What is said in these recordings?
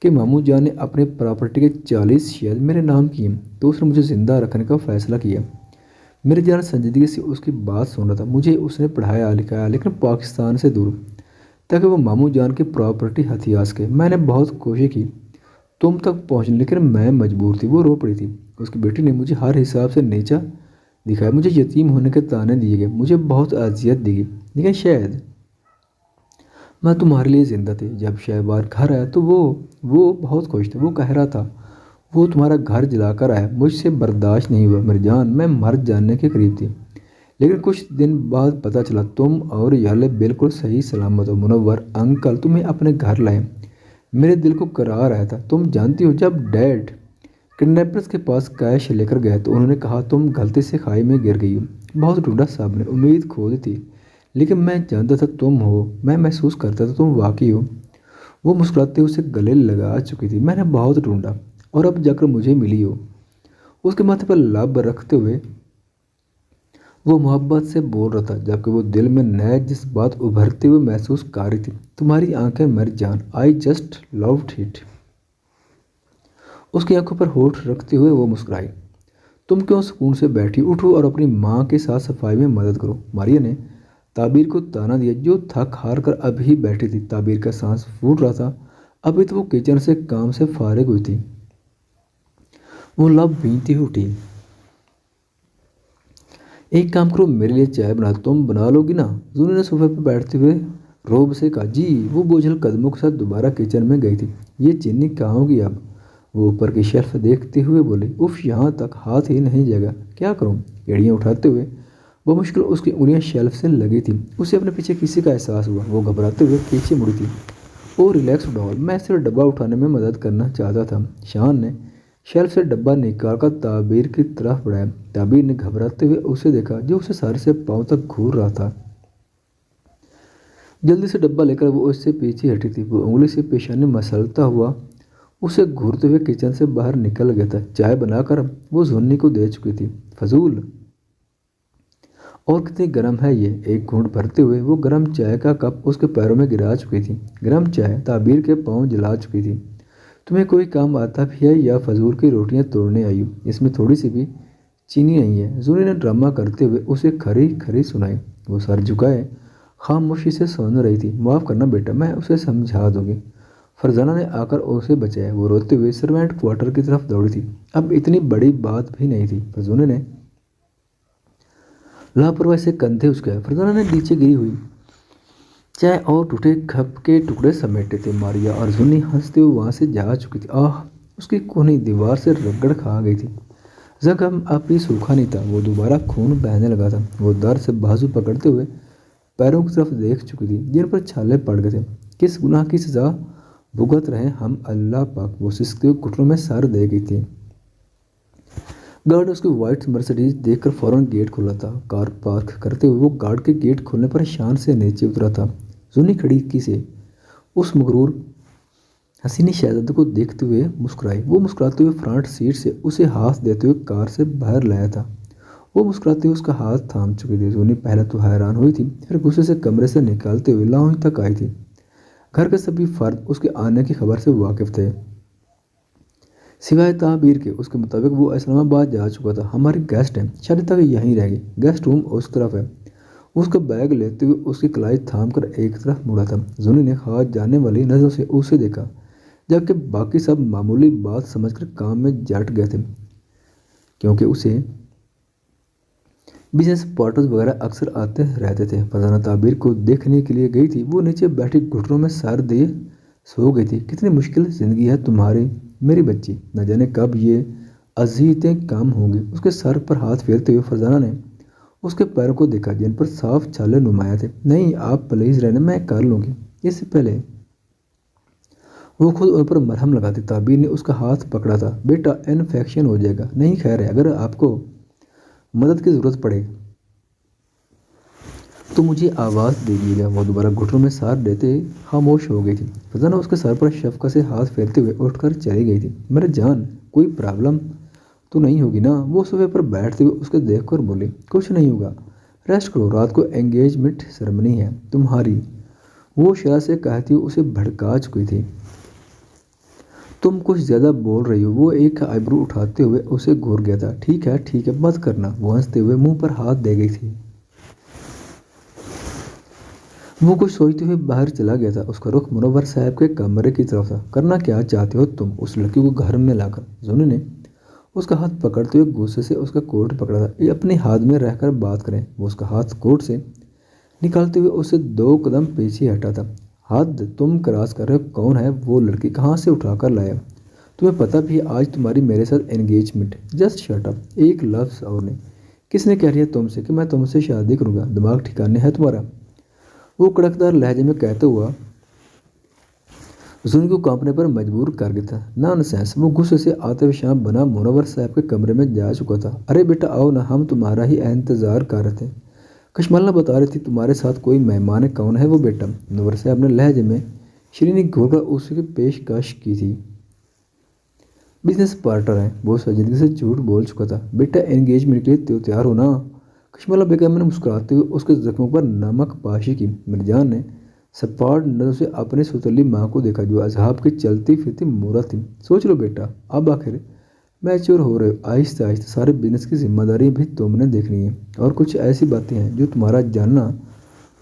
کہ ماموں جان نے اپنے پراپرٹی کے 40 شیئر میرے نام کیے تو اس نے مجھے زندہ رکھنے کا فیصلہ کیا۔ میرے جان سنجیدگی سے اس کی بات سن رہا تھا۔ مجھے اس نے پڑھایا لکھایا لیکن پاکستان سے دور، تاکہ وہ ماموں جان کی پراپرٹی ہتھیار سکے۔ میں نے بہت کوشش کی تم تک پہنچنے، لیکن میں مجبور تھی۔ وہ رو پڑی تھی۔ اس کی بیٹی نے مجھے ہر حساب سے نیچا دکھایا، مجھے یتیم ہونے کے طعنے دیے گئے، مجھے بہت اذیت دی گئی، لیکن شاید میں تمہارے لیے زندہ تھی۔ جب شہبار گھر آیا تو وہ بہت خوش تھا۔ وہ کہہ رہا تھا وہ تمہارا گھر جلا کر آیا۔ مجھ سے برداشت نہیں ہوا میری جان، میں مر جانے کے قریب تھی، لیکن کچھ دن بعد پتہ چلا تم اور یالے بالکل صحیح سلامت ہو۔ منور انکل تمہیں اپنے گھر لائے، میرے دل کو قرار آیا تھا۔ تم جانتی ہو جب ڈیڈ کڈنیپرز کے پاس کیش لے کر گئے تو انہوں نے کہا تم غلطی سے کھائی میں گر گئی ہو۔ بہت ڈھونڈا صاحب نے، امید کھو دی تھی، لیکن میں جانتا تھا تم ہو، میں محسوس کرتا تھا تم واقعی ہو۔ وہ مسکراتے اسے گلے لگا چکی تھی۔ میں نے بہت ڈھونڈا اور اب جا کر مجھے ملی ہو۔ اس کے ماتھے پر لب رکھتے ہوئے وہ محبت سے بول رہا تھا، جبکہ وہ دل میں نئے جذبات ابھرتے ہوئے محسوس کر رہی تھی۔ تمہاری آنکھیں میری جان، آئی جسٹ لوڈ اٹ۔ اس کی آنکھوں پر ہونٹ رکھتے ہوئے وہ مسکرائی۔ تم کیوں سکون سے بیٹھی، اٹھو اور اپنی ماں کے ساتھ صفائی میں مدد کرو۔ ماریا نے تعبیر کو تانا دیا جو تھک ہار کر ابھی بیٹھی تھی۔ تعبیر کا سانس پھوٹ رہا تھا، ابھی تو وہ کچن سے کام سے فارغ ہوئی تھی۔ وہ لب بھینتی ہوئی اٹھی۔ ایک کام کرو، میرے لیے چائے بنا، تم بنا لو گی نا؟ زونی نے صوفے پر بیٹھتے ہوئے روب سے کہا۔ جی۔ وہ بوجھل قدموں کے ساتھ دوبارہ کچن میں گئی تھی۔ یہ چینی کہاں ہوگی اب؟ وہ اوپر کی شیلف دیکھتے ہوئے بولی۔ اف، یہاں تک ہاتھ ہی نہیں جائے گا، کیا کروں؟ ایڑیاں اٹھاتے ہوئے بمشکل اس کی انگلیاں شیلف سے لگی تھیں۔ اسے اپنے پیچھے کسی کا احساس ہوا۔ وہ گھبراتے ہوئے پیچھے مڑی تھی۔ او ریلیکس ڈال، میں صرف ڈبہ اٹھانے میں مدد کرنا چاہتا تھا۔ شان نے شیلف سے ڈبہ نکال کر تعبیر کی طرف بڑھایا۔ تعبیر نے گھبراتے ہوئے اسے دیکھا جو اسے سر سے پاؤں تک گھور رہا تھا۔ جلدی سے ڈبہ لے کر وہ اس سے پیچھے ہٹی تھی۔ وہ انگلی سے پیشانی مسلتا ہوا اسے گھورتے ہوئے کچن سے باہر نکل گیا تھا۔ چائے بنا کر وہ زونی کو دے چکی تھی۔ فضول، اور کتنی گرم ہے یہ؟ ایک گھونٹ بھرتے ہوئے وہ گرم چائے کا کپ اس کے پیروں میں گرا چکی تھی۔ گرم چائے تعبیر کے پاؤں جلا چکی تھی۔ تمہیں کوئی کام آتا بھی ہے یا فضول کی روٹیاں توڑنے آئی ہو؟ اس میں تھوڑی سی بھی چینی نہیں ہے، زونی نے ڈرامہ کرتے ہوئے اسے کھری کھری سنائی۔ وہ سر جھکائے خاموشی سے سن رہی تھی۔ معاف کرنا بیٹا، میں اسے سمجھا دوں گی۔ فرزانہ نے آ کر اسے بچایا۔ وہ روتے ہوئے سروینٹ کوارٹر کی طرف دوڑی تھی۔ اب اتنی بڑی بات بھی نہیں تھی۔ فرزانہ نے لاپرواہی سے کندھے اچکائے۔ فرزانہ نے نیچے گری ہوئی چائے اور ٹوٹے کپ کے ٹکڑے سمیٹے تھے۔ ماریا اور زونی ہنستے ہوئے وہاں سے جا چکی تھی۔ آہ، اس کی کونی دیوار سے رگڑ کھا گئی تھی۔ زخم اب بھی سوکھا نہیں تھا، وہ دوبارہ خون بہنے لگا تھا۔ وہ درد سے بازو پکڑتے ہوئے پیروں کی طرف دیکھ چکی تھی جن پر چھالے پڑ گئے تھے۔ کس گناہ کی سزا بھگت رہے ہم اللہ پاک، وہ سسکتے ہوئے گھٹنوں میں سر دے گئی تھی۔ گارڈ نے اس کی وائٹ مرسڈیز دیکھ کر فوراً گیٹ کھولا تھا۔ کار پارک کرتے ہوئے وہ گارڈ کے گیٹ کھولنے پر شان سے نیچے اترا تھا۔ زونی کھڑکی سے اس مغرور حسینی شہزادے کو دیکھتے ہوئے مسکرائی۔ وہ مسکراتے ہوئے فرنٹ سیٹ سے اسے ہاتھ دیتے ہوئے کار سے باہر لایا تھا۔ وہ مسکراتے ہوئے اس کا ہاتھ تھام چکی تھی۔ زونی پہلے تو حیران ہوئی تھی، پھر غصے سے کمرے سے نکالتے ہوئے لاؤنج تک آئی تھی۔ گھر کے سبھی فرد اس کے آنے کی خبر سے واقف تھے سوائے تعبیر کے۔ اس کے مطابق وہ اسلام آباد جا چکا تھا۔ ہماری گیسٹ ہیں، شادی تک یہیں رہے گی، گیسٹ روم اس طرف ہے۔ اس کا بیگ لیتے ہوئے اس کی کلائی تھام کر ایک طرف مڑا تھا۔ زونی نے خواہ جانے والی نظروں سے اسے دیکھا، جبکہ باقی سب معمولی بات سمجھ کر کام میں جٹ گئے تھے، کیونکہ اسے بزنس پارٹنرز وغیرہ اکثر آتے رہتے تھے۔ فرزانہ تعبیر کو دیکھنے کے لیے گئی تھی۔ وہ نیچے بیٹھی گھٹنوں میں سر دیے سو گئی تھی۔ کتنی مشکل زندگی ہے تمہاری میری بچی، نہ جانے کب یہ اذیتیں کم ہوں گی۔ اس کے سر پر ہاتھ پھیرتے ہوئے فرزانہ نے اس کے پیروں کو دیکھا جن پر صاف چھالے نمایاں تھے۔ نہیں، آپ پلیز رہنے، میں کر لوں گی۔ اس سے پہلے وہ خود ان پر مرہم لگاتی۔ تعبیر نے اس کا ہاتھ پکڑا تھا۔ بیٹا، انفیکشن ہو جائے گا۔ نہیں، خیر ہے، اگر آپ کو مدد کی ضرورت پڑے تو مجھے آواز دیجیے گا۔ وہ دوبارہ گھٹنوں میں سر دیتے خاموش ہو گئی تھی۔ فرزانہ اس کے سر پر شفقت سے ہاتھ پھیرتے ہوئے اٹھ کر چلی گئی تھی۔ میرے جان، کوئی پرابلم تو نہیں ہوگی نا؟ وہ صوفے پر بیٹھتے ہوئے اس کو دیکھ کر بولی۔ کچھ نہیں ہوگا، ریسٹ کرو، رات کو انگیجمنٹ سیرمنی ہے تمہاری، وہ شرح سے کہتی ہوئے اسے بھڑکا چکی تھی۔ تم کچھ زیادہ بول رہی ہو۔ وہ ایک آئیبرو اٹھاتے ہوئے اسے گھور گیا تھا۔ ٹھیک ہے مت کرنا۔ وہ ہنستے ہوئے منہ پر ہاتھ دے گئی تھی۔ وہ کچھ سوچتے ہوئے باہر چلا گیا تھا۔ اس کا رخ منور صاحب کے کمرے کی طرف تھا۔ کرنا کیا چاہتے ہو تم؟ اس لڑکی کو گھر میں لا کر زونی نے اس کا ہاتھ پکڑتے ہوئے غصے سے اس کا کوٹ پکڑا تھا۔ یہ اپنے ہاتھ میں رہ کر بات کریں۔ وہ اس کا ہاتھ کوٹ سے نکالتے ہوئے اسے 2 قدم پیچھے ہٹا تھا۔ حد تم کراس کر رہے ہو۔ کون ہے وہ لڑکی؟ کہاں سے اٹھا کر لایا؟ تمہیں پتہ بھی ہے آج تمہاری میرے ساتھ انگیجمنٹ۔ Just shut up. ایک لفظ اور نہیں۔ کس نے کہہ دیا تم سے کہ میں تم سے شادی کروں گا؟ دماغ ٹھکانے ہے تمہارا؟ وہ کڑکدار لہجے میں کہتا ہوا زونی کو کانپنے پر مجبور کر گیا تھا۔ نان سینس۔ وہ غصے سے آتش فشاں بنا منور صاحب کے کمرے میں جا چکا تھا۔ ارے بیٹا آؤ نا، ہم تمہارا ہی انتظار کر رہے تھے۔ کشمالہ بتا رہی تھی تمہارے ساتھ کوئی مہمان ہے۔ کون ہے وہ بیٹا؟ منور صاحب نے لہجے میں شیرینی گھول کر اس کی پیشکش کی تھی۔ بزنس پارٹنر ہیں۔ وہ سنجیدگی سے جھوٹ بول چکا تھا۔ بیٹا انگیجمنٹ کے لیے تو تیار ہو نا؟ کشمالہ بیگم نے مسکراتے ہوئے اس کے زخموں پر نمک پاشی کی۔ مرجان نے سپاٹ نظروں سے اپنی سوتیلی ماں کو دیکھا جو عذاب کی چلتی پھرتی مورت تھی۔ سوچ لو بیٹا، اب آخر میچور ہو رہے ہو۔ آہستہ آہستہ سارے بزنس کی ذمہ داری بھی تم نے دیکھنی ہے، اور کچھ ایسی باتیں ہیں جو تمہارا جاننا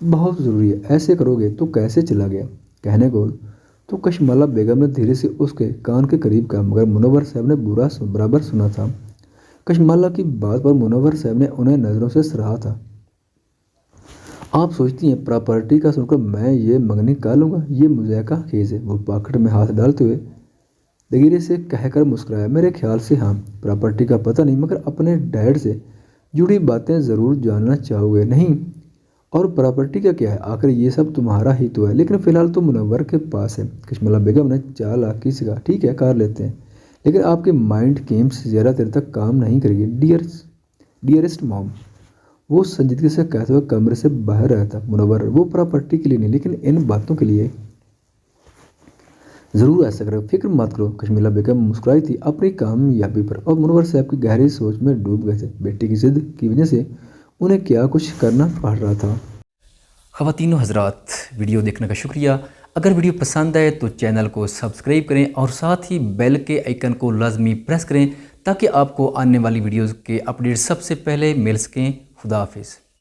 بہت ضروری ہے۔ ایسے کرو گے تو کیسے؟ چلا گیا کہنے کو تو کشمالہ بیگم نے دھیرے سے اس کے کان کے قریب کہا، مگر منور صاحب نے برابر سنا تھا۔ کشمالہ کی بات پر منور صاحب نے انہیں نظروں سے سراہا تھا۔ آپ سوچتی ہیں پراپرٹی کا سن کر میں یہ منگنی کر لوں گا؟ یہ مضحکہ خیز ہے۔ وہ پاکٹ میں ہاتھ ڈالتے ہوئے دگیرے سے کہہ کر مسکرایا، میرے خیال سے ہاں۔ پراپرٹی کا پتہ نہیں، مگر اپنے ڈیڈ سے جڑی باتیں ضرور جاننا چاہو گے نہیں؟ اور پراپرٹی کا کیا ہے؟ آخر یہ سب تمہارا ہی تو ہے، لیکن فی الحال تو منور کے پاس ہے۔ کشمالہ بیگم نے چالاکی سے کہا، ٹھیک ہے کر لیتے ہیں، لیکن آپ کے مائنڈ گیمز زیادہ دیر تک کام نہیں کرے گی ڈیئرسٹ موم۔ وہ سنجیدگی سے کہتے ہوئے کمرے سے باہر آیا تھا۔ منور، وہ پراپرٹی کے لیے نہیں، لیکن ان باتوں کے لیے ضرور ایسا کرو، فکر مت کرو۔ کشمالہ بیگم مسکرائی تھی اپنی کامیابی پر، اور منور صاحب کی گہری سوچ میں ڈوب گئے تھے۔ بیٹی کی ضد کی وجہ سے انہیں کیا کچھ کرنا پڑ رہا تھا۔ خواتین و حضرات، ویڈیو دیکھنے کا شکریہ۔ اگر ویڈیو پسند آئے تو چینل کو سبسکرائب کریں اور ساتھ ہی بیل کے آئیکن کو لازمی پریس کریں تاکہ آپ کو آنے والی ویڈیوز کے اپڈیٹ سب سے پہلے مل سکیں۔ خدا حافظ۔